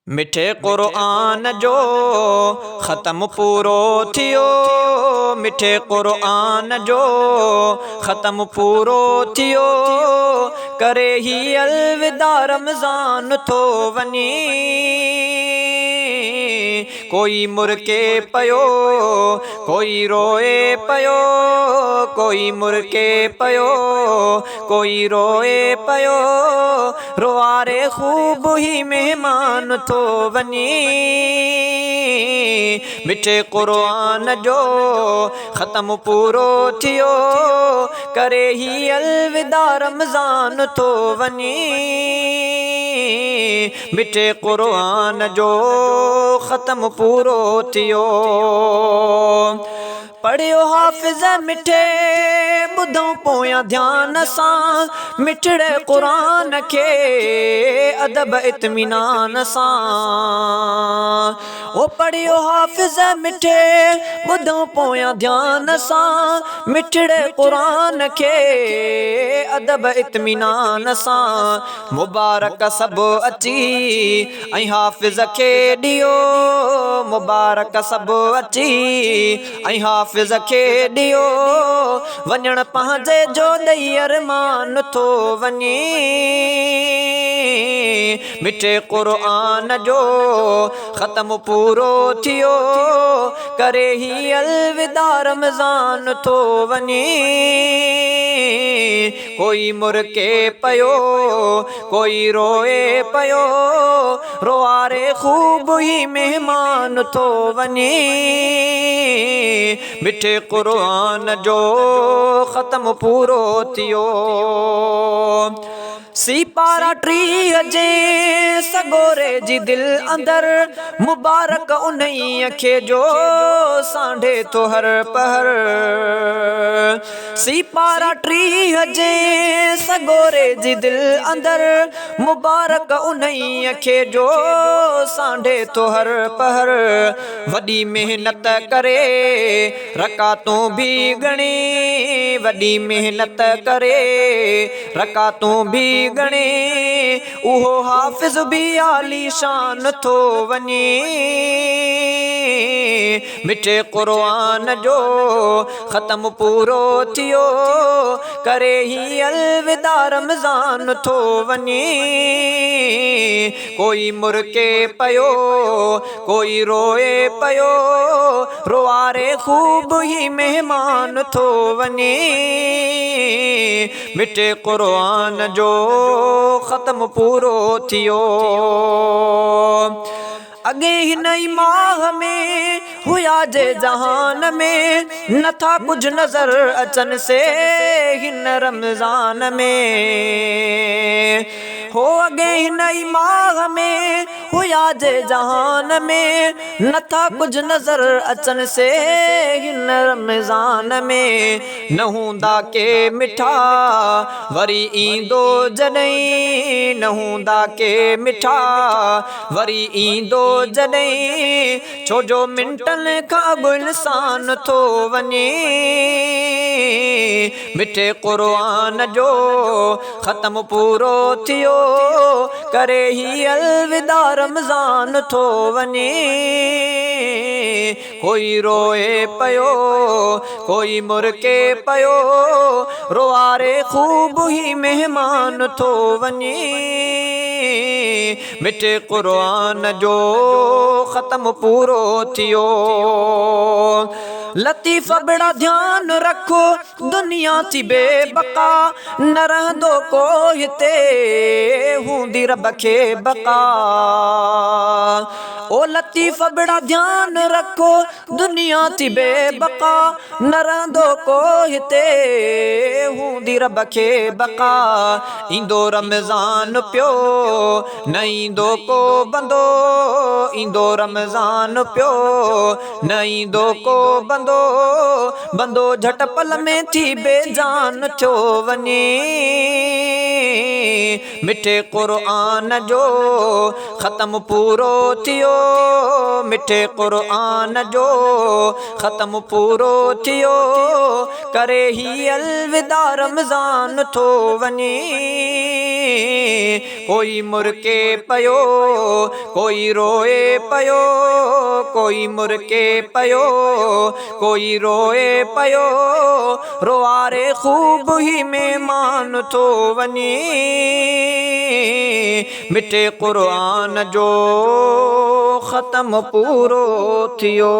मिठे क़ुरआन जो ख़त्म पूरो थियो। मिठे क़ुरआन जो ख़त्म पूरो थियो। करे ही अलविदा रमज़ान थो वञे। कोई मुरके पयो, कोई रोए पयो, कोई मुरके पयो, कोई रोए पयो। रोआरे खूब ही मेहमान थो वञे। मिठे क़ुरआन जो ख़त्म पूरो थियो। करे ही अलविदा रमज़ान थो वञे। मिठे क़ुरआन जो ख़त्म पूरो थियो। पढ़ियो हाफ़िज़ मिठे ॿुधऊं पोयां ध्यान सां। मिठड़े क़ुरान खे अदब इत्मीनान सां। ओ पढ़ियो हाफ़िज़ मिठे ॿुधऊं पोयां ध्यान सां। मिठड़े क़ुरान खे अदब इत्मीनान सां। मुबारक सभु अची ऐं हाफ़िज़ खे ॾियो। मुबारक सभु अची ऐं हाफ़िज़ खे ॾियो। वञण पंहिंजे जो ॾेई अरमान थो वञे। मिठे क़ुरआन जो ख़त्म पूरो थियो। करे ही अलविदा रमज़ान थो वञे। कोई मुरके पयो, कोई रोए पयो। रोआरे खूब ही मेहमान थो वञे। मिठे क़ुरआन जो ख़त्म पूरो थियो। सीपारा ट्रीह जे सगोरे जी दिल अंदर। मुबारक उन्हीअ खे जो सांढे थो हर पहर। सीपारा ट्रीह जे सगोरे जी दिल अंदर। मुबारक उन्हीअ खे जो सांढे थो हर पहर। वॾी मेहनत करे रकातूं भी गणे। वॾी मेहनत करे रकातूं भी गणे। उहो हाफ़िज़ भी आलीशान थो वञे। मिठे क़ुरआन जो ख़त्म पूरो थियो। करे ही अलविदा रमज़ान थो वञे। कोई मुरके पयो, कोई रोए पयो। रोआरे खूब ही मेहमान थो वञे। मिठे क़ुरआन जो ख़त्म पूरो थियो। अॻे हिन ई माह में हुया जे जहान में। नथा कुछ नज़र अचन से हिन रमज़ान में। हो अॻे हिन ई माह में हुया जे जहान में। नथा कुछ नज़र अचन से हिन रमज़ान में। न हूंदा के मिठा वरी ईंदो जॾहिं। न हूंदा के मिठा वरी ईंदो जॾहिं। छो जो मिंटनि खां अॻु इंसान थो वञे। मिठे क़ुरआन जो ख़त्म पूरो थियो। करे ही अलविदा रमज़ान थो वञे। कोई रोए पयो, कोई मुरके पयो। रोआरे खूब ही मेहमान थो वञे। मिठे क़ुरआन जो ख़त्म पूरो थियो। लतीफ़ बड़ा ध्यान रखो दुनिया थी बेबका। न रहंदो को हिते हूंदी रब खे बका। ओ लतीफ़ बड़ा ध्यान रखो दुनिया थी बेबका। न रहंदो को हिते हूंदी रब खे बका। ईंदो रमज़ान पियो न ईंदो को बंदो। ईंदो रमज़ान पियो न ईंदो को बंदो। बंदो झट पल में थी बेजान थियो वञे। मिठे क़ुरान जो ख़त्म पूरो थियो, मिठे क़ुरान जो ख़त्म पूरो थियो, करे ही अलविदा रमज़ान थो वञे। कोई मुरके पयो, कोई रोए पयो, कोई मुरके पयो, कोई रोए पयो, रोआरे खूब ही मेहमान थो वञे। मिठे क़ुरान जो ख़त्म पूरो थियो।